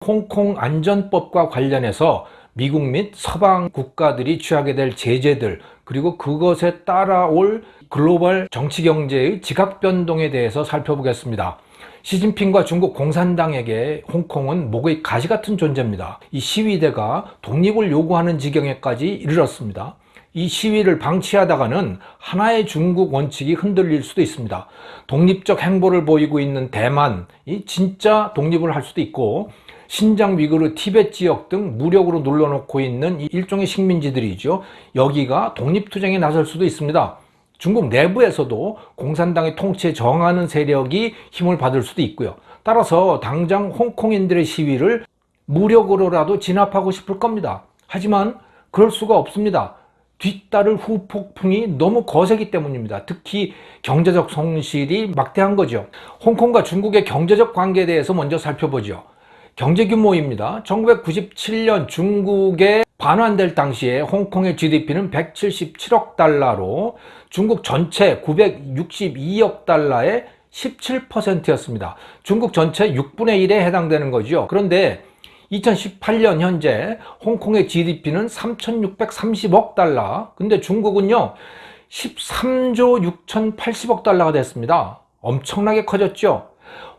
홍콩 안전법과 관련해서 미국 및 서방 국가들이 취하게 될 제재들, 그리고 그것에 따라올 글로벌 정치 경제의 지각 변동에 대해서 살펴보겠습니다. 시진핑과 중국 공산당에게 홍콩은 목의 가시 같은 존재입니다. 이 시위대가 독립을 요구하는 지경에까지 이르렀습니다. 이 시위를 방치하다가는 하나의 중국 원칙이 흔들릴 수도 있습니다. 독립적 행보를 보이고 있는 대만이 진짜 독립을 할 수도 있고, 신장 위구르 티베트 지역 등 무력으로 눌러놓고 있는 일종의 식민지들이죠. 여기가 독립투쟁에 나설 수도 있습니다. 중국 내부에서도 공산당의 통치에 저항하는 세력이 힘을 받을 수도 있고요. 따라서 당장 홍콩인들의 시위를 무력으로라도 진압하고 싶을 겁니다. 하지만 그럴 수가 없습니다. 뒤따를 후폭풍이 너무 거세기 때문입니다. 특히 경제적 손실이 막대한 거죠. 홍콩과 중국의 경제적 관계에 대해서 먼저 살펴보죠. 경제 규모입니다. 1997년 중국에 반환될 당시에 홍콩의 GDP는 177억 달러로 중국 전체 962억 달러의 17%였습니다. 중국 전체 6분의 1에 해당되는 거죠. 그런데 2018년 현재 홍콩의 GDP는 3,630억 달러, 근데 중국은요 13조 6,080억 달러가 됐습니다. 엄청나게 커졌죠.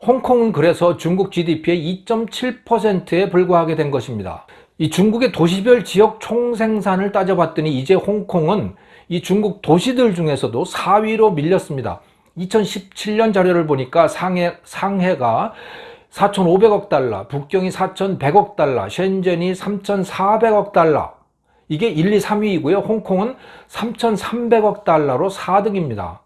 홍콩은 그래서 중국 GDP의 2.7%에 불과하게 된 것입니다. 이 중국의 도시별 지역 총생산을 따져봤더니 이제 홍콩은 이 중국 도시들 중에서도 4위로 밀렸습니다. 2017년 자료를 보니까 상해가 4,500억 달러, 북경이 4,100억 달러, 셴젠이 3,400억 달러. 이게 1, 2, 3위이고요. 홍콩은 3,300억 달러로 4등입니다.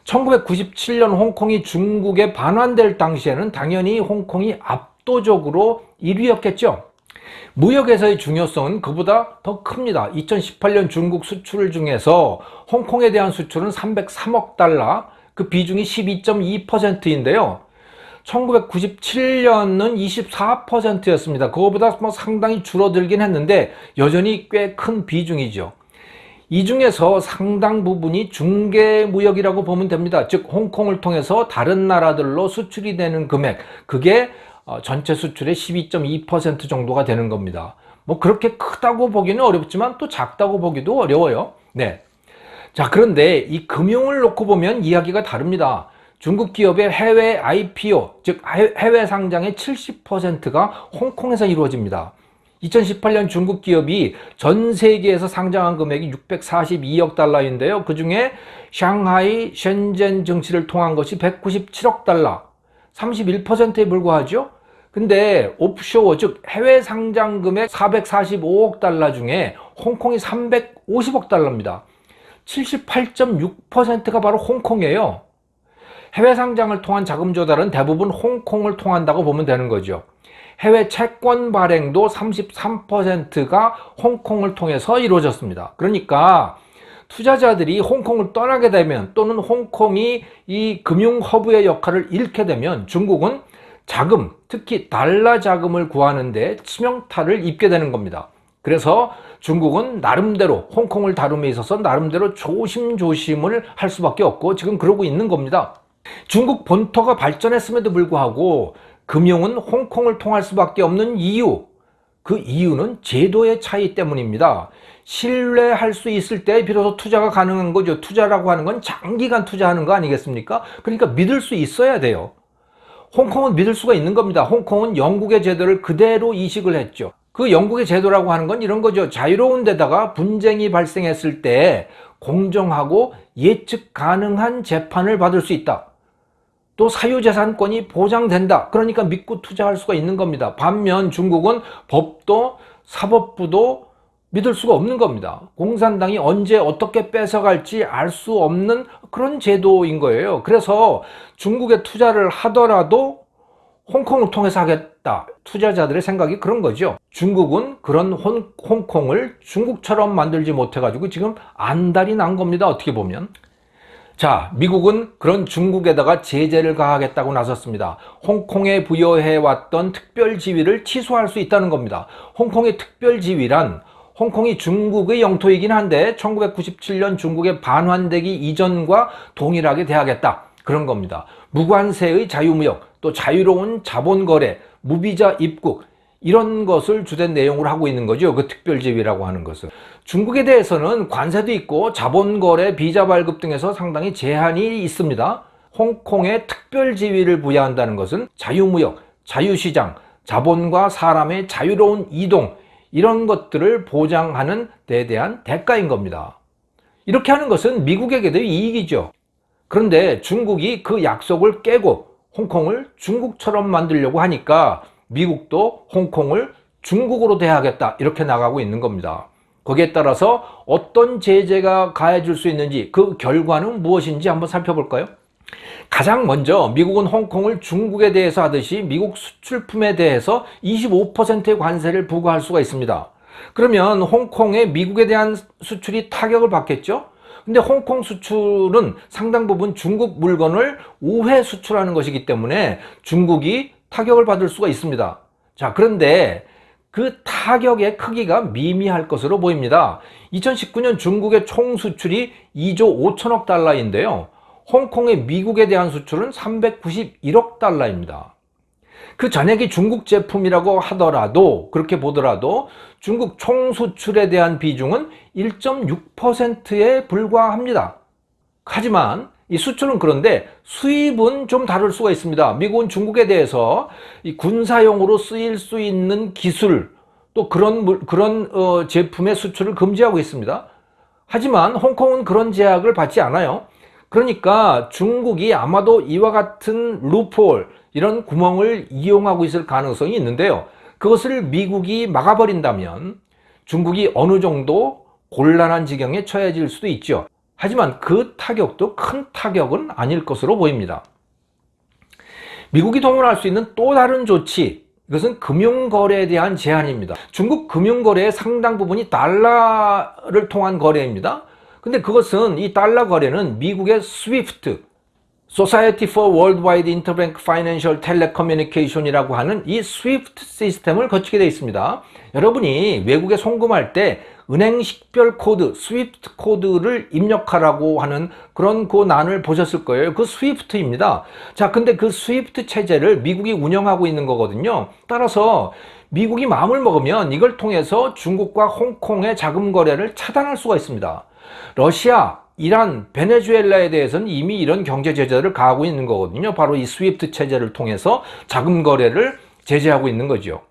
1997년 홍콩이 중국에 반환될 당시에는 당연히 홍콩이 압도적으로 1위였겠죠. 무역에서의 중요성은 그보다 더 큽니다. 2018년 중국 수출 중에서 홍콩에 대한 수출은 303억 달러, 그 비중이 12.2%인데요. 1997년은 24%였습니다. 그거보다 상당히 줄어들긴 했는데 여전히 꽤 큰 비중이죠. 이 중에서 상당 부분이 중개무역이라고 보면 됩니다. 즉 홍콩을 통해서 다른 나라들로 수출이 되는 금액, 그게 전체 수출의 12.2% 정도가 되는 겁니다. 뭐 그렇게 크다고 보기는 어렵지만 또 작다고 보기도 어려워요. 네. 자, 그런데 이 금융을 놓고 보면 이야기가 다릅니다. 중국 기업의 해외 IPO, 즉 해외 상장의 70%가 홍콩에서 이루어집니다. 2018년 중국 기업이 전 세계에서 상장한 금액이 642억 달러인데요. 그 중에 상하이, 셴젠 증시를 통한 것이 197억 달러, 31%에 불과하죠. 근데 오프쇼어, 즉 해외 상장 금액 445억 달러 중에 홍콩이 350억 달러입니다. 78.6%가 바로 홍콩이에요. 해외 상장을 통한 자금 조달은 대부분 홍콩을 통한다고 보면 되는 거죠. 해외 채권 발행도 33%가 홍콩을 통해서 이루어졌습니다. 그러니까 투자자들이 홍콩을 떠나게 되면, 또는 홍콩이 이 금융 허브의 역할을 잃게 되면 중국은 자금, 특히 달러 자금을 구하는데 치명타를 입게 되는 겁니다. 그래서 중국은 나름대로 홍콩을 다룸에 있어서 나름대로 조심조심을 할 수밖에 없고 지금 그러고 있는 겁니다. 중국 본토가 발전했음에도 불구하고 금융은 홍콩을 통할 수밖에 없는 이유, 그 이유는 제도의 차이 때문입니다. 신뢰할 수 있을 때 비로소 투자가 가능한 거죠. 투자라고 하는 건 장기간 투자하는 거 아니겠습니까? 그러니까 믿을 수 있어야 돼요. 홍콩은 믿을 수가 있는 겁니다. 홍콩은 영국의 제도를 그대로 이식을 했죠. 그 영국의 제도라고 하는 건 이런 거죠. 자유로운 데다가 분쟁이 발생했을 때 공정하고 예측 가능한 재판을 받을 수 있다. 또 사유재산권이 보장된다. 그러니까 믿고 투자할 수가 있는 겁니다. 반면 중국은 법도 사법부도 믿을 수가 없는 겁니다. 공산당이 언제 어떻게 뺏어갈지 알 수 없는 그런 제도인 거예요. 그래서 중국에 투자를 하더라도 홍콩을 통해서 하겠다. 투자자들의 생각이 그런 거죠. 중국은 그런 홍콩을 중국처럼 만들지 못해가지고 지금 안달이 난 겁니다. 어떻게 보면. 자, 미국은 그런 중국에다가 제재를 가하겠다고 나섰습니다. 홍콩에 부여해왔던 특별지위를 취소할 수 있다는 겁니다. 홍콩의 특별지위란 홍콩이 중국의 영토이긴 한데 1997년 중국에 반환되기 이전과 동일하게 대하겠다. 그런 겁니다. 무관세의 자유무역, 또 자유로운 자본거래, 무비자 입국, 이런 것을 주된 내용으로 하고 있는 거죠. 그 특별지위라고 하는 것은. 중국에 대해서는 관세도 있고 자본거래, 비자 발급 등에서 상당히 제한이 있습니다. 홍콩에 특별지위를 부여한다는 것은 자유무역, 자유시장, 자본과 사람의 자유로운 이동, 이런 것들을 보장하는 데 대한 대가인 겁니다. 이렇게 하는 것은 미국에게도 이익이죠. 그런데 중국이 그 약속을 깨고 홍콩을 중국처럼 만들려고 하니까 미국도 홍콩을 중국으로 대하겠다, 이렇게 나가고 있는 겁니다. 거기에 따라서 어떤 제재가 가해질 수 있는지, 그 결과는 무엇인지 한번 살펴볼까요? 가장 먼저 미국은 홍콩을 중국에 대해서 하듯이 미국 수출품에 대해서 25%의 관세를 부과할 수가 있습니다. 그러면 홍콩에 미국에 대한 수출이 타격을 받겠죠? 근데 홍콩 수출은 상당 부분 중국 물건을 우회 수출하는 것이기 때문에 중국이 타격을 받을 수가 있습니다. 자, 그런데 그 타격의 크기가 미미할 것으로 보입니다. 2019년 중국의 총 수출이 2조 5천억 달러인데요. 홍콩의 미국에 대한 수출은 391억 달러입니다. 그 전액이 중국 제품이라고 하더라도, 그렇게 보더라도 중국 총 수출에 대한 비중은 1.6%에 불과합니다. 하지만 이 수출은 그런데 수입은 좀 다를 수가 있습니다. 미국은 중국에 대해서 이 군사용으로 쓰일 수 있는 기술, 또 그런 제품의 수출을 금지하고 있습니다. 하지만 홍콩은 그런 제약을 받지 않아요. 그러니까 중국이 아마도 이와 같은 루폴, 이런 구멍을 이용하고 있을 가능성이 있는데요. 그것을 미국이 막아버린다면 중국이 어느 정도 곤란한 지경에 처해질 수도 있죠. 하지만 그 타격도 큰 타격은 아닐 것으로 보입니다. 미국이 동원할 수 있는 또 다른 조치, 이것은 금융거래에 대한 제한입니다. 중국 금융거래의 상당 부분이 달러를 통한 거래입니다. 근데 그것은, 이 달러 거래는 미국의 SWIFT, Society for Worldwide Interbank Financial Telecommunication이라고 하는 이 SWIFT 시스템을 거치게 되어 있습니다. 여러분이 외국에 송금할 때 은행 식별 코드, SWIFT 코드를 입력하라고 하는 그런 그 난을 보셨을 거예요. 그 SWIFT입니다. 자, 근데 그 SWIFT 체제를 미국이 운영하고 있는 거거든요. 따라서 미국이 마음을 먹으면 이걸 통해서 중국과 홍콩의 자금 거래를 차단할 수가 있습니다. 러시아, 이란, 베네수엘라에 대해서는 이미 이런 경제 제재를 가하고 있는 거거든요. 바로 이 스위프트 체제를 통해서 자금 거래를 제재하고 있는 거죠.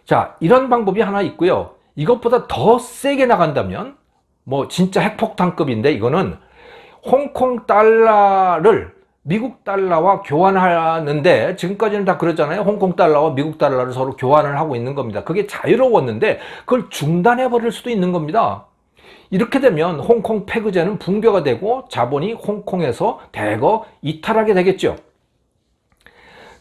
자, 이런 방법이 하나 있고요. 이것보다 더 세게 나간다면, 뭐 진짜 핵폭탄급인데, 이거는 홍콩 달러를 미국 달러와 교환하는데, 지금까지는 다 그랬잖아요. 홍콩 달러와 미국 달러를 서로 교환을 하고 있는 겁니다. 그게 자유로웠는데 그걸 중단해 버릴 수도 있는 겁니다. 이렇게 되면 홍콩 패거제는 붕괴가 되고 자본이 홍콩에서 대거 이탈하게 되겠죠.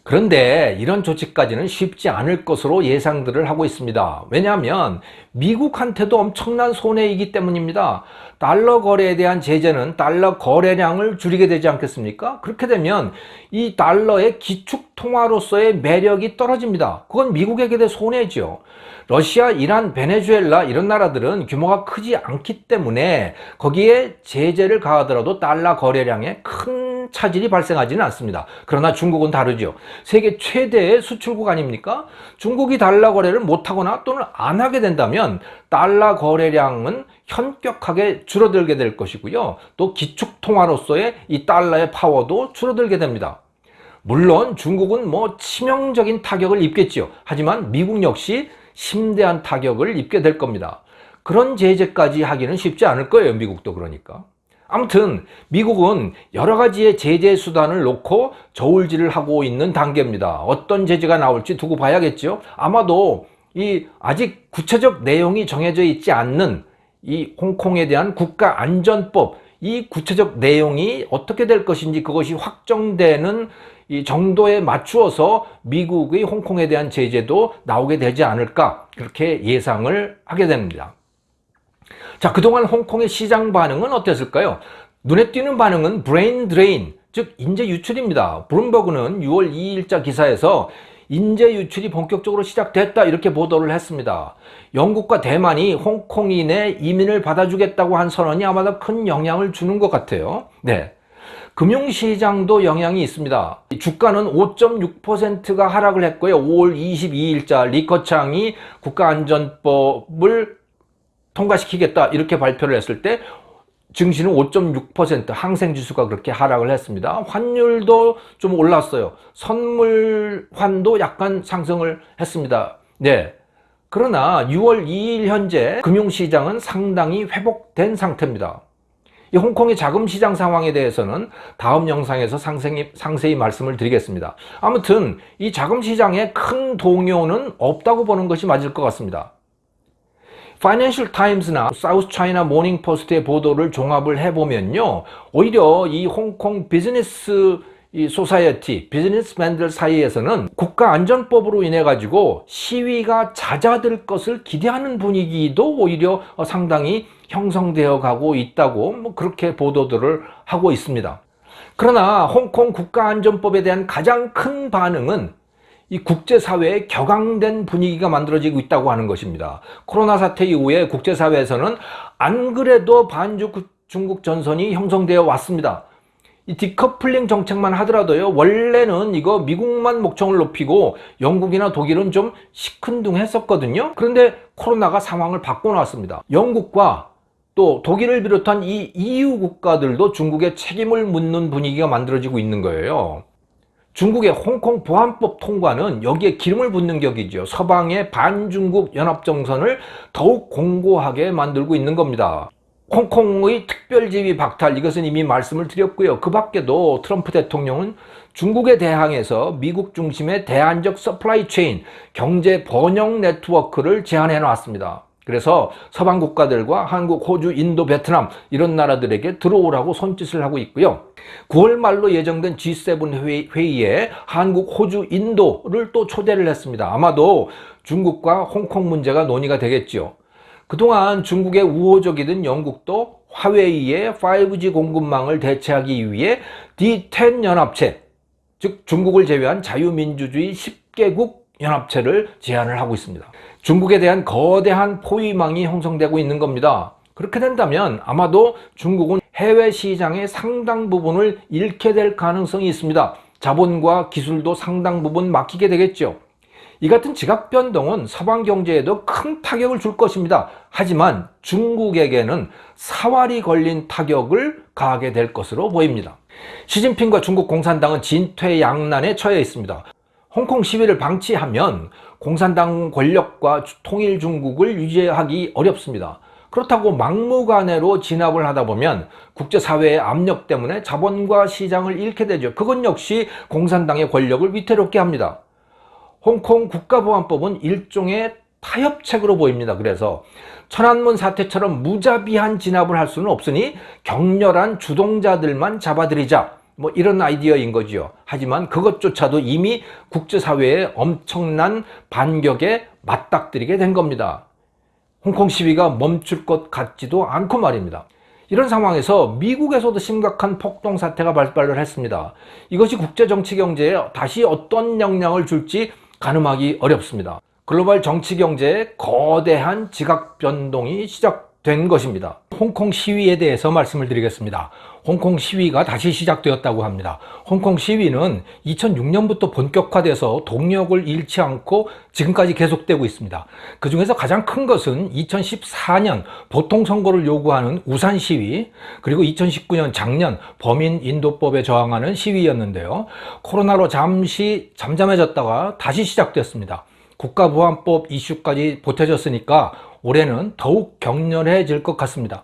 그런데 이런 조치까지는 쉽지 않을 것으로 예상들을 하고 있습니다. 왜냐하면 미국한테도 엄청난 손해이기 때문입니다. 달러 거래에 대한 제재는 달러 거래량을 줄이게 되지 않겠습니까? 그렇게 되면 이 달러의 기축통화로서의 매력이 떨어집니다. 그건 미국에게 대 손해죠. 러시아, 이란, 베네수엘라 이런 나라들은 규모가 크지 않기 때문에 거기에 제재를 가하더라도 달러 거래량에 큰 차질이 발생하지는 않습니다. 그러나 중국은 다르죠. 세계 최대의 수출국 아닙니까? 중국이 달러 거래를 못하거나 또는 안 하게 된다면 달러 거래량은 현격하게 줄어들게 될 것이고요. 또 기축통화로서의 이 달러의 파워도 줄어들게 됩니다. 물론 중국은 뭐 치명적인 타격을 입겠죠. 하지만 미국 역시 심대한 타격을 입게 될 겁니다. 그런 제재까지 하기는 쉽지 않을 거예요. 미국도 그러니까. 아무튼 미국은 여러 가지의 제재 수단을 놓고 저울질을 하고 있는 단계입니다. 어떤 제재가 나올지 두고 봐야겠죠. 아마도 이 아직 구체적 내용이 정해져 있지 않는 이 홍콩에 대한 국가안전법, 이 구체적 내용이 어떻게 될 것인지 그것이 확정되는 이 정도에 맞추어서 미국의 홍콩에 대한 제재도 나오게 되지 않을까, 그렇게 예상을 하게 됩니다. 자, 그동안 홍콩의 시장 반응은 어땠을까요? 눈에 띄는 반응은 브레인 드레인, 즉 인재 유출입니다. 블룸버그는 6월 2일자 기사에서 인재 유출이 본격적으로 시작됐다, 이렇게 보도를 했습니다. 영국과 대만이 홍콩인의 이민을 받아주겠다고 한 선언이 아마도 큰 영향을 주는 것 같아요. 네. 금융시장도 영향이 있습니다. 주가는 5.6%가 하락을 했고요. 5월 22일자 리커창이 국가안전법을 통과시키겠다 이렇게 발표를 했을 때 증시는 5.6%, 항생지수가 그렇게 하락을 했습니다. 환율도 좀 올랐어요. 선물환도 약간 상승을 했습니다. 네. 그러나 6월 2일 현재 금융시장은 상당히 회복된 상태입니다. 이 홍콩의 자금시장 상황에 대해서는 다음 영상에서 상세히 말씀을 드리겠습니다. 아무튼 이 자금시장에 큰 동요는 없다고 보는 것이 맞을 것 같습니다. 파이낸셜 타임스나 사우스 차이나 모닝 포스트의 보도를 종합을 해보면요, 오히려 이 홍콩 비즈니스 소사이어티, 비즈니스맨들 사이에서는 국가안전법으로 인해 가지고 시위가 잦아들 것을 기대하는 분위기도 오히려 상당히 형성되어 가고 있다고 그렇게 보도들을 하고 있습니다. 그러나 홍콩 국가안전법에 대한 가장 큰 반응은 이 국제사회에 격앙된 분위기가 만들어지고 있다고 하는 것입니다. 코로나 사태 이후에 국제사회에서는 안 그래도 반중국 전선이 형성되어 왔습니다. 이 디커플링 정책만 하더라도요, 원래는 이거 미국만 목청을 높이고 영국이나 독일은 좀 시큰둥했었거든요. 그런데 코로나가 상황을 바꿔놨습니다. 영국과 또 독일을 비롯한 이 EU 국가들도 중국에 책임을 묻는 분위기가 만들어지고 있는 거예요. 중국의 홍콩 보안법 통과는 여기에 기름을 붓는 격이죠. 서방의 반중국 연합정선을 더욱 공고하게 만들고 있는 겁니다. 홍콩의 특별지위 박탈, 이것은 이미 말씀을 드렸고요. 그 밖에도 트럼프 대통령은 중국에 대항해서 미국 중심의 대안적 서플라이 체인, 경제 번영 네트워크를 제안해 놨습니다. 그래서 서방 국가들과 한국, 호주, 인도, 베트남 이런 나라들에게 들어오라고 손짓을 하고 있고요. 9월 말로 예정된 G7 회의에 한국, 호주, 인도를 또 초대를 했습니다. 아마도 중국과 홍콩 문제가 논의가 되겠죠. 그동안 중국의 우호적이던 영국도 화웨이의 5G 공급망을 대체하기 위해 D10 연합체, 즉 중국을 제외한 자유민주주의 10개국 연합체를 제안을 하고 있습니다. 중국에 대한 거대한 포위망이 형성되고 있는 겁니다. 그렇게 된다면 아마도 중국은 해외 시장의 상당 부분을 잃게 될 가능성이 있습니다. 자본과 기술도 상당 부분 막히게 되겠죠. 이 같은 지각 변동은 서방 경제에도 큰 타격을 줄 것입니다. 하지만 중국에게는 사활이 걸린 타격을 가하게 될 것으로 보입니다. 시진핑과 중국 공산당은 진퇴양난에 처해 있습니다. 홍콩 시위를 방치하면 공산당 권력과 통일 중국을 유지하기 어렵습니다. 그렇다고 막무가내로 진압을 하다 보면 국제사회의 압력 때문에 자본과 시장을 잃게 되죠. 그건 역시 공산당의 권력을 위태롭게 합니다. 홍콩 국가보안법은 일종의 타협책으로 보입니다. 그래서 천안문 사태처럼 무자비한 진압을 할 수는 없으니 격렬한 주동자들만 잡아들이자, 이런 아이디어인 거지요. 하지만 그것조차도 이미 국제사회의 엄청난 반격에 맞닥뜨리게 된 겁니다. 홍콩 시위가 멈출 것 같지도 않고 말입니다. 이런 상황에서 미국에서도 심각한 폭동 사태가 발발을 했습니다. 이것이 국제 정치 경제에 다시 어떤 영향을 줄지 가늠하기 어렵습니다. 글로벌 정치 경제에 거대한 지각 변동이 시작된 것입니다. 홍콩 시위에 대해서 말씀을 드리겠습니다. 홍콩 시위가 다시 시작되었다고 합니다. 홍콩 시위는 2006년부터 본격화돼서 동력을 잃지 않고 지금까지 계속되고 있습니다. 그 중에서 가장 큰 것은 2014년 보통선거를 요구하는 우산 시위, 그리고 2019년 작년 범인인도법에 저항하는 시위였는데요. 코로나로 잠시 잠잠해졌다가 다시 시작됐습니다. 국가보안법 이슈까지 보태졌으니까 올해는 더욱 격렬해질 것 같습니다.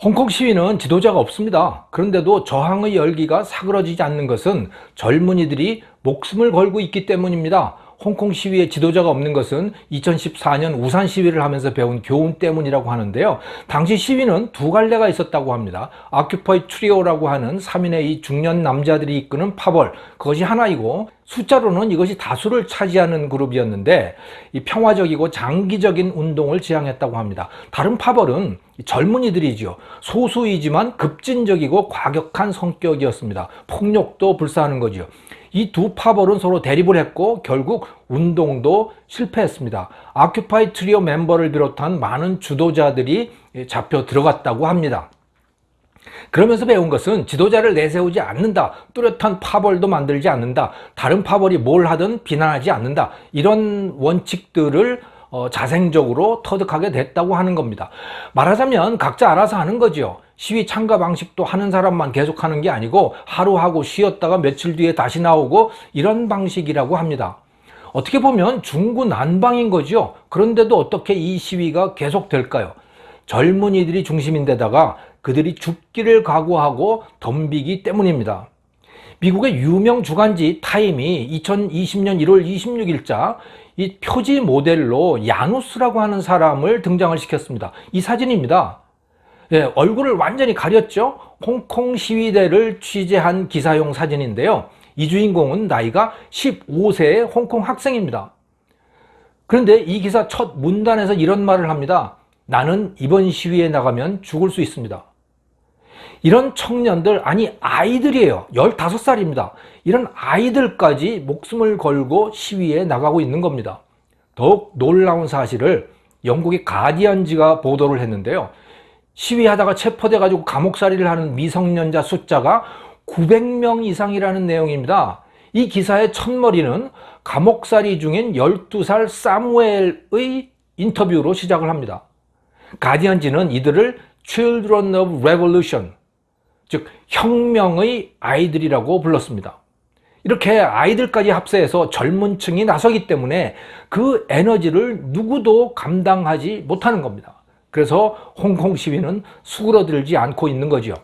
홍콩 시위는 지도자가 없습니다. 그런데도 저항의 열기가 사그러지지 않는 것은 젊은이들이 목숨을 걸고 있기 때문입니다. 홍콩 시위의 지도자가 없는 것은 2014년 우산 시위를 하면서 배운 교훈 때문이라고 하는데요. 당시 시위는 두 갈래가 있었다고 합니다. 아큐파이 트리오라고 하는 3인의 이 중년 남자들이 이끄는 파벌, 그것이 하나이고, 숫자로는 이것이 다수를 차지하는 그룹이었는데 이 평화적이고 장기적인 운동을 지향했다고 합니다. 다른 파벌은 젊은이들이죠. 소수이지만 급진적이고 과격한 성격이었습니다. 폭력도 불사하는 거죠. 이 두 파벌은 서로 대립을 했고 결국 운동도 실패했습니다. 아큐파이 트리오 멤버를 비롯한 많은 주도자들이 잡혀 들어갔다고 합니다. 그러면서 배운 것은 지도자를 내세우지 않는다, 뚜렷한 파벌도 만들지 않는다, 다른 파벌이 뭘 하든 비난하지 않는다, 이런 원칙들을 자생적으로 터득하게 됐다고 하는 겁니다. 말하자면 각자 알아서 하는 거죠. 시위 참가 방식도 하는 사람만 계속 하는 게 아니고 하루 하고 쉬었다가 며칠 뒤에 다시 나오고 이런 방식이라고 합니다. 어떻게 보면 중구난방인 거죠. 그런데도 어떻게 이 시위가 계속될까요? 젊은이들이 중심인데다가 그들이 죽기를 각오하고 덤비기 때문입니다. 미국의 유명 주간지 타임이 2020년 1월 26일자 이 표지 모델로 야누스라고 하는 사람을 등장을 시켰습니다. 이 사진입니다. 예, 얼굴을 완전히 가렸죠. 홍콩 시위대를 취재한 기사용 사진인데요. 이 주인공은 나이가 15세의 홍콩 학생입니다. 그런데 이 기사 첫 문단에서 이런 말을 합니다. 나는 이번 시위에 나가면 죽을 수 있습니다. 이런 청년들, 아니 아이들이에요. 15살입니다. 이런 아이들까지 목숨을 걸고 시위에 나가고 있는 겁니다. 더욱 놀라운 사실을 영국의 가디언지가 보도를 했는데요. 시위하다가 체포돼 가지고 감옥살이를 하는 미성년자 숫자가 900명 이상이라는 내용입니다. 이 기사의 첫머리는 감옥살이 중인 12살 사무엘의 인터뷰로 시작을 합니다. 가디언지는 이들을 Children of Revolution, 즉 혁명의 아이들이라고 불렀습니다. 이렇게 아이들까지 합세해서 젊은 층이 나서기 때문에 그 에너지를 누구도 감당하지 못하는 겁니다. 그래서 홍콩 시위는 수그러들지 않고 있는 거죠.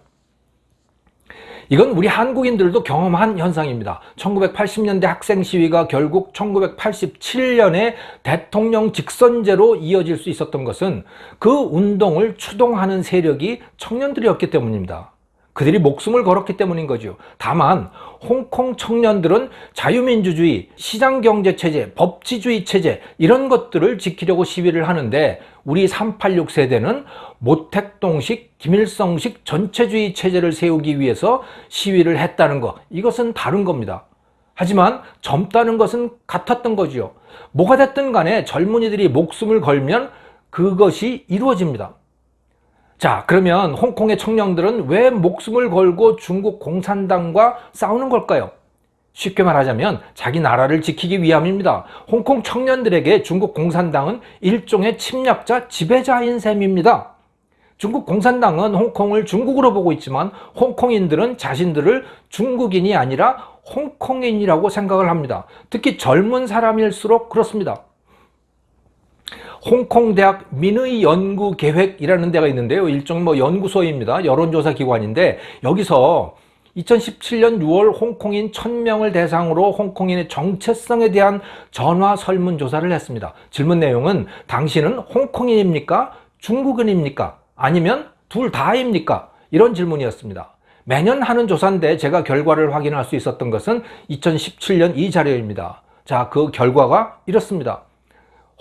이건 우리 한국인들도 경험한 현상입니다. 1980년대 학생 시위가 결국 1987년에 대통령 직선제로 이어질 수 있었던 것은 그 운동을 추동하는 세력이 청년들이었기 때문입니다. 그들이 목숨을 걸었기 때문인 거죠. 다만 홍콩 청년들은 자유민주주의, 시장경제체제, 법치주의 체제 이런 것들을 지키려고 시위를 하는데 우리 386 세대는 모택동식, 김일성식 전체주의 체제를 세우기 위해서 시위를 했다는 것, 이것은 다른 겁니다. 하지만 젊다는 것은 같았던 거죠. 뭐가 됐든 간에 젊은이들이 목숨을 걸면 그것이 이루어집니다. 자, 그러면 홍콩의 청년들은 왜 목숨을 걸고 중국 공산당과 싸우는 걸까요? 쉽게 말하자면 자기 나라를 지키기 위함입니다. 홍콩 청년들에게 중국 공산당은 일종의 침략자, 지배자인 셈입니다. 중국 공산당은 홍콩을 중국으로 보고 있지만 홍콩인들은 자신들을 중국인이 아니라 홍콩인이라고 생각을 합니다. 특히 젊은 사람일수록 그렇습니다. 홍콩대학 민의연구계획이라는 데가 있는데요. 일종 연구소입니다. 여론조사 기관인데 여기서 2017년 6월 홍콩인 1000명을 대상으로 홍콩인의 정체성에 대한 전화 설문조사를 했습니다. 질문 내용은 당신은 홍콩인입니까? 중국인입니까? 아니면 둘 다입니까? 이런 질문이었습니다. 매년 하는 조사인데 제가 결과를 확인할 수 있었던 것은 2017년 이 자료입니다. 자, 그 결과가 이렇습니다.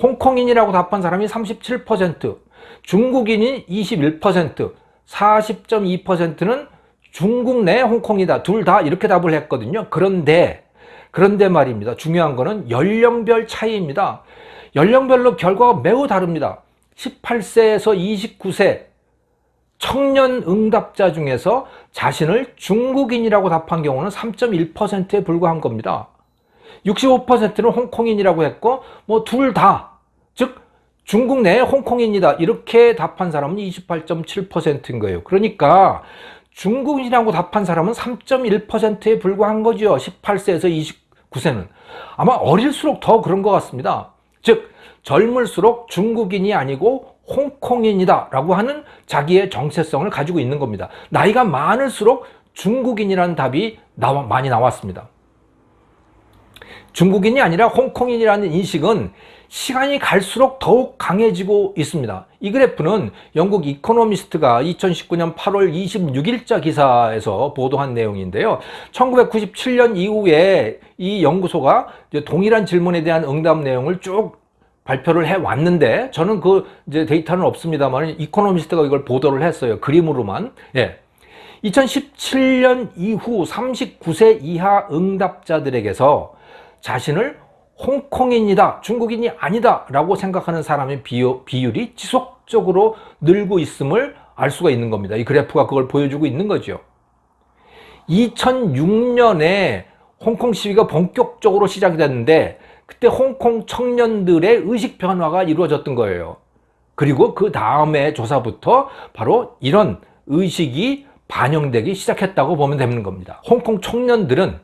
홍콩인이라고 답한 사람이 37%, 중국인이 21%, 40.2%는 중국 내 홍콩이다. 둘 다 이렇게 답을 했거든요. 그런데 말입니다. 중요한 거는 연령별 차이입니다. 연령별로 결과가 매우 다릅니다. 18세에서 29세 청년 응답자 중에서 자신을 중국인이라고 답한 경우는 3.1%에 불과한 겁니다. 65%는 홍콩인이라고 했고 둘 다, 즉 중국 내 홍콩인이다 이렇게 답한 사람은 28.7%인 거예요. 그러니까 중국인이라고 답한 사람은 3.1%에 불과한 거죠. 18세에서 29세는. 아마 어릴수록 더 그런 것 같습니다. 즉 젊을수록 중국인이 아니고 홍콩인이다 라고 하는 자기의 정체성을 가지고 있는 겁니다. 나이가 많을수록 중국인이라는 답이 많이 나왔습니다. 중국인이 아니라 홍콩인이라는 인식은 시간이 갈수록 더욱 강해지고 있습니다. 이 그래프는 영국 이코노미스트가 2019년 8월 26일자 기사에서 보도한 내용인데요. 1997년 이후에 이 연구소가 동일한 질문에 대한 응답 내용을 쭉 발표를 해 왔는데 저는 그 데이터는 없습니다만 이코노미스트가 이걸 보도를 했어요. 그림으로만. 예. 2017년 이후 39세 이하 응답자들에게서 자신을 홍콩인이다, 중국인이 아니다 라고 생각하는 사람의 비율이 지속적으로 늘고 있음을 알 수가 있는 겁니다. 이 그래프가 그걸 보여주고 있는 거죠. 2006년에 홍콩 시위가 본격적으로 시작이 됐는데 그때 홍콩 청년들의 의식 변화가 이루어졌던 거예요. 그리고 그 다음에 조사부터 바로 이런 의식이 반영되기 시작했다고 보면 되는 겁니다. 홍콩 청년들은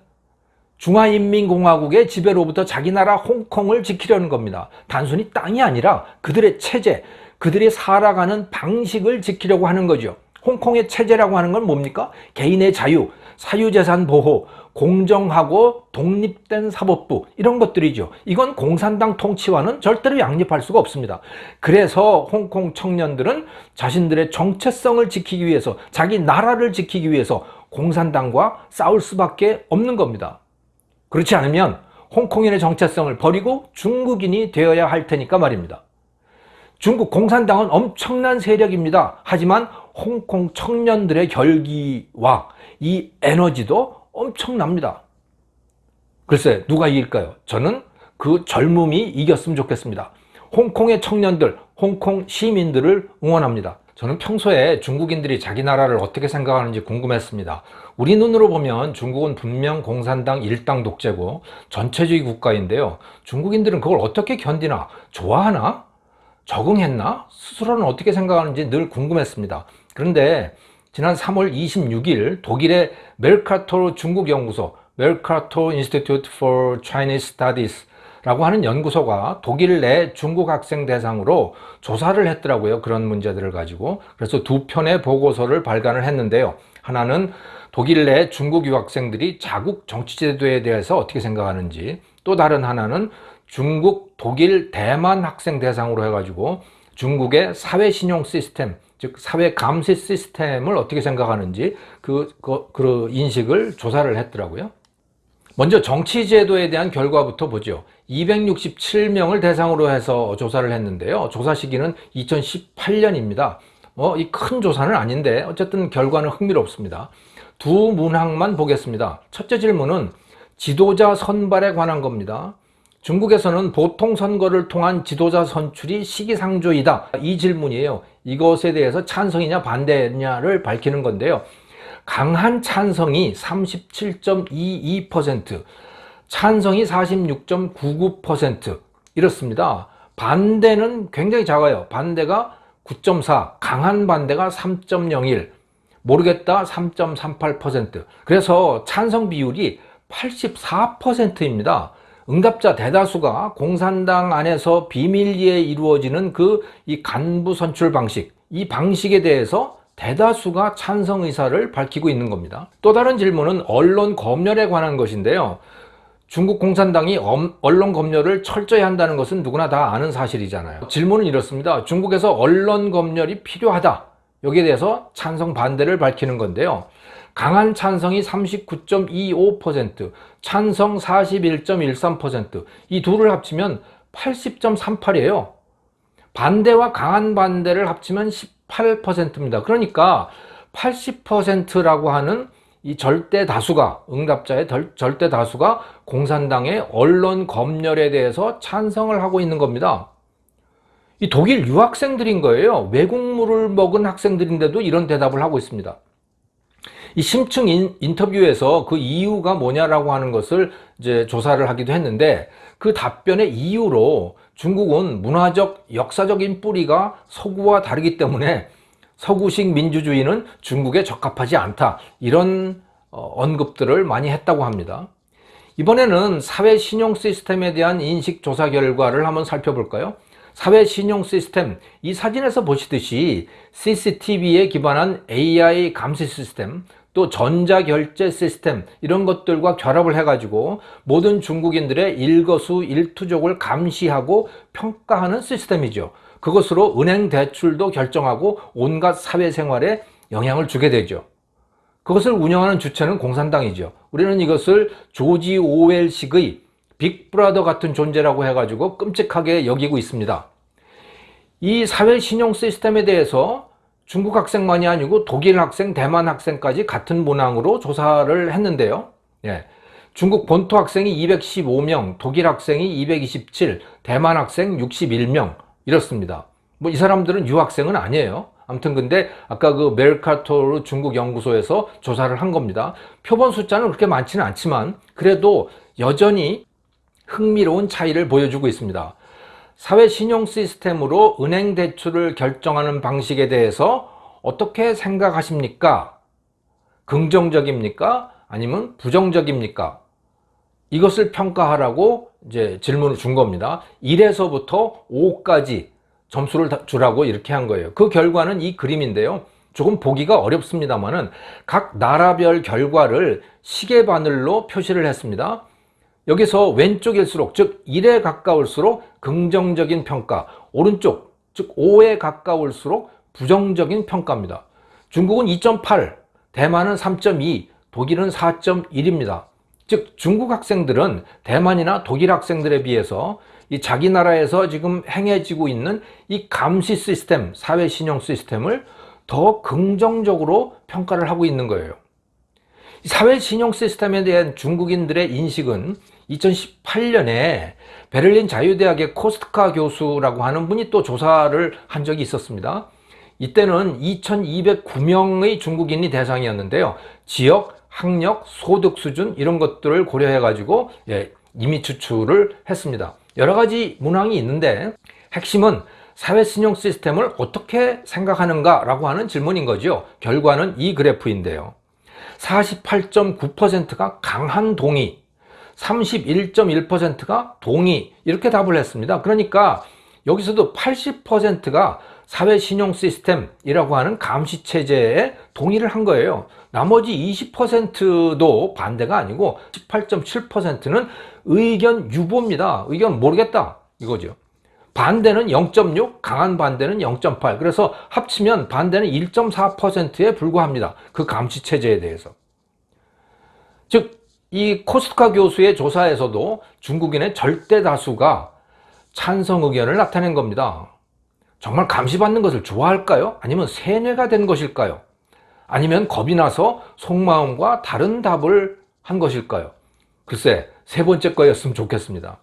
중화인민공화국의 지배로부터 자기 나라 홍콩을 지키려는 겁니다. 단순히 땅이 아니라 그들의 체제, 그들이 살아가는 방식을 지키려고 하는 거죠. 홍콩의 체제라고 하는 건 뭡니까? 개인의 자유, 사유재산 보호, 공정하고 독립된 사법부, 이런 것들이죠. 이건 공산당 통치와는 절대로 양립할 수가 없습니다. 그래서 홍콩 청년들은 자신들의 정체성을 지키기 위해서, 자기 나라를 지키기 위해서 공산당과 싸울 수밖에 없는 겁니다. 그렇지 않으면 홍콩인의 정체성을 버리고 중국인이 되어야 할 테니까 말입니다. 중국 공산당은 엄청난 세력입니다. 하지만 홍콩 청년들의 결기와 이 에너지도 엄청납니다. 글쎄 누가 이길까요? 저는 그 젊음이 이겼으면 좋겠습니다. 홍콩의 청년들, 홍콩 시민들을 응원합니다. 저는 평소에 중국인들이 자기 나라를 어떻게 생각하는지 궁금했습니다. 우리 눈으로 보면 중국은 분명 공산당 일당 독재고 전체주의 국가인데요. 중국인들은 그걸 어떻게 견디나? 좋아하나? 적응했나? 스스로는 어떻게 생각하는지 늘 궁금했습니다. 그런데 지난 3월 26일 독일의 메르카토르 중국연구소, 메르카토르 Institute for Chinese Studies 라고 하는 연구소가 독일 내 중국 학생 대상으로 조사를 했더라고요. 그런 문제들을 가지고. 그래서 두 편의 보고서를 발간을 했는데요. 하나는 독일 내 중국 유학생들이 자국 정치제도에 대해서 어떻게 생각하는지, 또 다른 하나는 중국, 독일, 대만 학생 대상으로 해가지고 중국의 사회신용 시스템, 즉 사회 감시 시스템을 어떻게 생각하는지 그 인식을 조사를 했더라고요. 먼저 정치제도에 대한 결과부터 보죠. 267명을 대상으로 해서 조사를 했는데요. 조사 시기는 2018년입니다. 이 큰 조사는 아닌데 어쨌든 결과는 흥미롭습니다. 두 문항만 보겠습니다. 첫째 질문은 지도자 선발에 관한 겁니다. 중국에서는 보통 선거를 통한 지도자 선출이 시기상조이다. 이 질문이에요. 이것에 대해서 찬성이냐 반대냐를 밝히는 건데요. 강한 찬성이 37.22%, 찬성이 46.99% 이렇습니다. 반대는 굉장히 작아요. 반대가 9.4, 강한 반대가 3.01, 모르겠다 3.38%. 그래서 찬성 비율이 84%입니다. 응답자 대다수가 공산당 안에서 비밀리에 이루어지는 이 간부 선출 방식, 이 방식에 대해서 대다수가 찬성 의사를 밝히고 있는 겁니다. 또 다른 질문은 언론 검열에 관한 것인데요. 중국 공산당이 언론 검열을 철저히 한다는 것은 누구나 다 아는 사실이잖아요. 질문은 이렇습니다. 중국에서 언론 검열이 필요하다. 여기에 대해서 찬성 반대를 밝히는 건데요. 강한 찬성이 39.25%, 찬성 41.13%, 이 둘을 합치면 80.38이에요. 반대와 강한 반대를 합치면 18%입니다. 그러니까 80%라고 하는 이 절대 다수가, 응답자의 절대 다수가 공산당의 언론 검열에 대해서 찬성을 하고 있는 겁니다. 이 독일 유학생들인 거예요. 외국물을 먹은 학생들인데도 이런 대답을 하고 있습니다. 이 심층 인터뷰에서 그 이유가 뭐냐라고 하는 것을 이제 조사를 하기도 했는데, 그 답변의 이유로 중국은 문화적, 역사적인 뿌리가 서구와 다르기 때문에 서구식 민주주의는 중국에 적합하지 않다, 이런 언급들을 많이 했다고 합니다. 이번에는 사회 신용 시스템에 대한 인식 조사 결과를 한번 살펴볼까요? 사회 신용 시스템, 이 사진에서 보시듯이 CCTV에 기반한 AI 감시 시스템, 또 전자결제 시스템, 이런 것들과 결합을 해가지고 모든 중국인들의 일거수일투족을 감시하고 평가하는 시스템이죠. 그것으로 은행 대출도 결정하고 온갖 사회생활에 영향을 주게 되죠. 그것을 운영하는 주체는 공산당이죠. 우리는 이것을 조지 오웰식의 빅브라더 같은 존재라고 해가지고 끔찍하게 여기고 있습니다. 이 사회 신용 시스템에 대해서 중국 학생만이 아니고 독일 학생, 대만 학생까지 같은 문항으로 조사를 했는데요. 중국 본토 학생이 215명, 독일 학생이 227, 대만 학생 61명 이렇습니다. 이 사람들은 유학생은 아니에요. 아무튼 근데 아까 그 메르카토르 중국 연구소에서 조사를 한 겁니다. 표본 숫자는 그렇게 많지는 않지만 그래도 여전히 흥미로운 차이를 보여주고 있습니다. 사회 신용 시스템으로 은행 대출을 결정하는 방식에 대해서 어떻게 생각하십니까? 긍정적입니까? 아니면 부정적입니까? 이것을 평가하라고 이제 질문을 준 겁니다. 1에서부터 5까지 점수를 주라고 이렇게 한 거예요. 그 결과는 이 그림인데요. 조금 보기가 어렵습니다만은 각 나라별 결과를 시계바늘로 표시를 했습니다. 여기서 왼쪽일수록, 즉 1에 가까울수록 긍정적인 평가, 오른쪽, 즉 5에 가까울수록 부정적인 평가입니다. 중국은 2.8, 대만은 3.2, 독일은 4.1입니다. 즉 중국 학생들은 대만이나 독일 학생들에 비해서 이 자기 나라에서 지금 행해지고 있는 이 감시 시스템, 사회 신용 시스템을 더 긍정적으로 평가를 하고 있는 거예요. 사회 신용 시스템에 대한 중국인들의 인식은 2018년에 베를린 자유대학의 코스트카 교수라고 하는 분이 또 조사를 한 적이 있었습니다. 이때는 2209명의 중국인이 대상이었는데요. 지역, 학력, 소득 수준 이런 것들을 고려해 가지고 임의 추출을 했습니다. 여러 가지 문항이 있는데 핵심은 사회 신용 시스템을 어떻게 생각하는가 라고 하는 질문인 거죠. 결과는 이 그래프인데요. 48.9%가 강한 동의, 31.1%가 동의 이렇게 답을 했습니다. 그러니까 여기서도 80%가 사회 신용 시스템이라고 하는 감시 체제에 동의를 한 거예요. 나머지 20%도 반대가 아니고 18.7%는 의견 유보입니다. 의견 모르겠다 이거죠. 반대는 0.6, 강한 반대는 0.8. 그래서 합치면 반대는 1.4%에 불과합니다. 그 감시 체제에 대해서. 즉, 이 코스트카 교수의 조사에서도 중국인의 절대 다수가 찬성 의견을 나타낸 겁니다. 정말 감시받는 것을 좋아할까요? 아니면 세뇌가 된 것일까요? 아니면 겁이 나서 속마음과 다른 답을 한 것일까요? 글쎄, 세 번째 거였으면 좋겠습니다.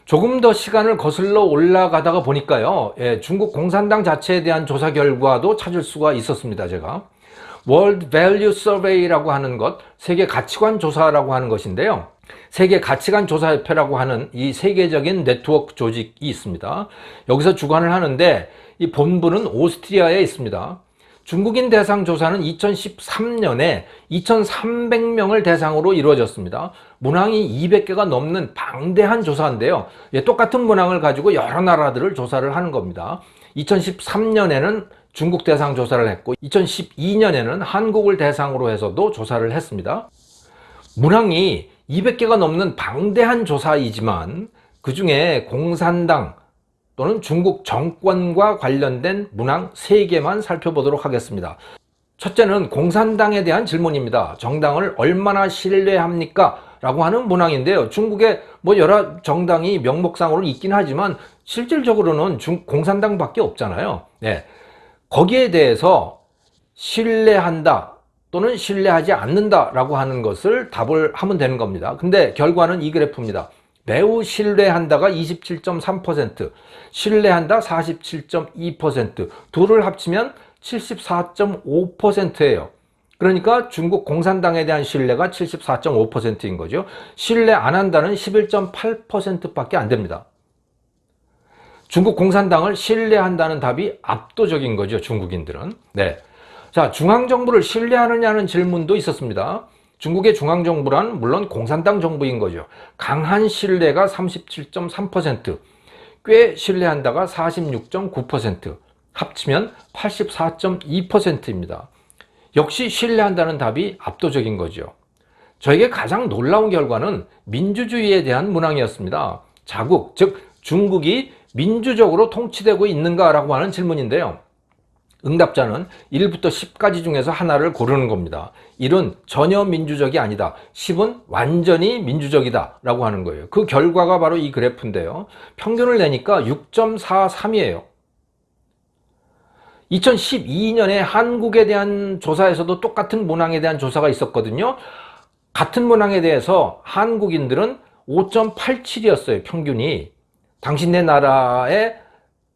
조금 더 시간을 거슬러 올라가다가 보니까요, 중국 공산당 자체에 대한 조사 결과도 찾을 수가 있었습니다, 제가. World Value Survey라고 하는 것, 세계 가치관 조사라고 하는 것인데요. 세계 가치관 조사협회라고 하는 이 세계적인 네트워크 조직이 있습니다. 여기서 주관을 하는데 이 본부는 오스트리아에 있습니다. 중국인 대상 조사는 2013년에 2300명을 대상으로 이루어졌습니다. 문항이 200개가 넘는 방대한 조사인데요. 똑같은 문항을 가지고 여러 나라들을 조사를 하는 겁니다. 2013년에는 중국 대상 조사를 했고 2012년에는 한국을 대상으로 해서도 조사를 했습니다. 문항이 200개가 넘는 방대한 조사이지만 그 중에 공산당 또는 중국 정권과 관련된 문항 3개만 살펴보도록 하겠습니다. 첫째는 공산당에 대한 질문입니다. 정당을 얼마나 신뢰합니까? 라고 하는 문항인데요. 중국에 여러 정당이 명목상으로 있긴 하지만 실질적으로는 공산당밖에 없잖아요. 거기에 대해서 신뢰한다 또는 신뢰하지 않는다 라고 하는 것을 답을 하면 되는 겁니다. 근데 결과는 이 그래프입니다. 매우 신뢰한다가 27.3%, 신뢰한다 47.2%, 둘을 합치면 74.5%예요. 그러니까 중국 공산당에 대한 신뢰가 74.5%인 거죠. 신뢰 안 한다는 11.8%밖에 안 됩니다. 중국 공산당을 신뢰한다는 답이 압도적인 거죠, 중국인들은. 자, 중앙정부를 신뢰하느냐는 질문도 있었습니다. 중국의 중앙정부란 물론 공산당 정부인 거죠. 강한 신뢰가 37.3%, 꽤 신뢰한다가 46.9%, 합치면 84.2%입니다. 역시 신뢰한다는 답이 압도적인 거죠. 저에게 가장 놀라운 결과는 민주주의에 대한 문항이었습니다. 자국, 즉 중국이 민주적으로 통치되고 있는가라고 하는 질문인데요. 응답자는 1부터 10까지 중에서 하나를 고르는 겁니다. 1은 전혀 민주적이 아니다. 10은 완전히 민주적이다 라고 하는 거예요. 그 결과가 바로 이 그래프인데요. 평균을 내니까 6.43이에요. 2012년에 한국에 대한 조사에서도 똑같은 문항에 대한 조사가 있었거든요. 같은 문항에 대해서 한국인들은 5.87이었어요. 평균이. 당신네 나라의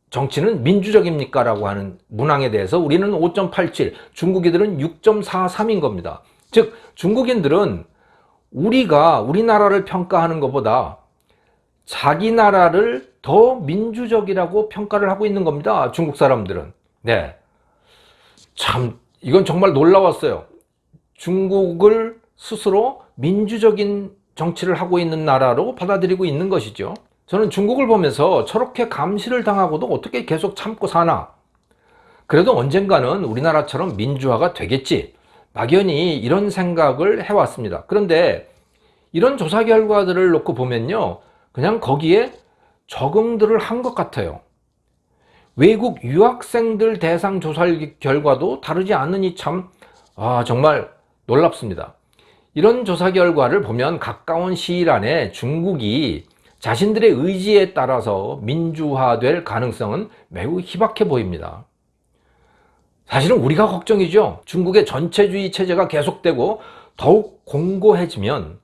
정치는 민주적입니까? 라고 하는 문항에 대해서 우리는 5.87, 중국인들은 6.43인 겁니다. 즉 중국인들은 우리나라를 평가하는 것보다 자기 나라를 더 민주적이라고 평가를 하고 있는 겁니다. 중국 사람들은. 네. 참 이건 정말 놀라웠어요. 중국을 스스로 민주적인 정치를 하고 있는 나라로 받아들이고 있는 것이죠. 저는 중국을 보면서 저렇게 감시를 당하고도 어떻게 계속 참고 사나? 그래도 언젠가는 우리나라처럼 민주화가 되겠지. 막연히 이런 생각을 해왔습니다. 그런데 이런 조사 결과들을 놓고 보면요, 그냥 거기에 적응들을 한 것 같아요. 외국 유학생들 대상 조사 결과도 다르지 않으니 참 정말 놀랍습니다. 이런 조사 결과를 보면 가까운 시일 안에 중국이 자신들의 의지에 따라서 민주화될 가능성은 매우 희박해 보입니다. 사실은 우리가 걱정이죠. 중국의 전체주의 체제가 계속되고 더욱 공고해지면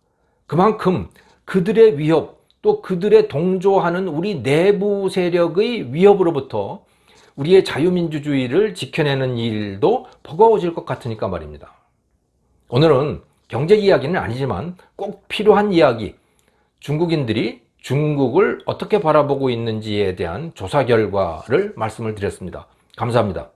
그만큼 그들의 위협, 또 그들의 동조하는 우리 내부 세력의 위협으로부터 우리의 자유민주주의를 지켜내는 일도 버거워질 것 같으니까 말입니다. 오늘은 경제 이야기는 아니지만 꼭 필요한 이야기, 중국인들이 중국을 어떻게 바라보고 있는지에 대한 조사 결과를 말씀을 드렸습니다. 감사합니다.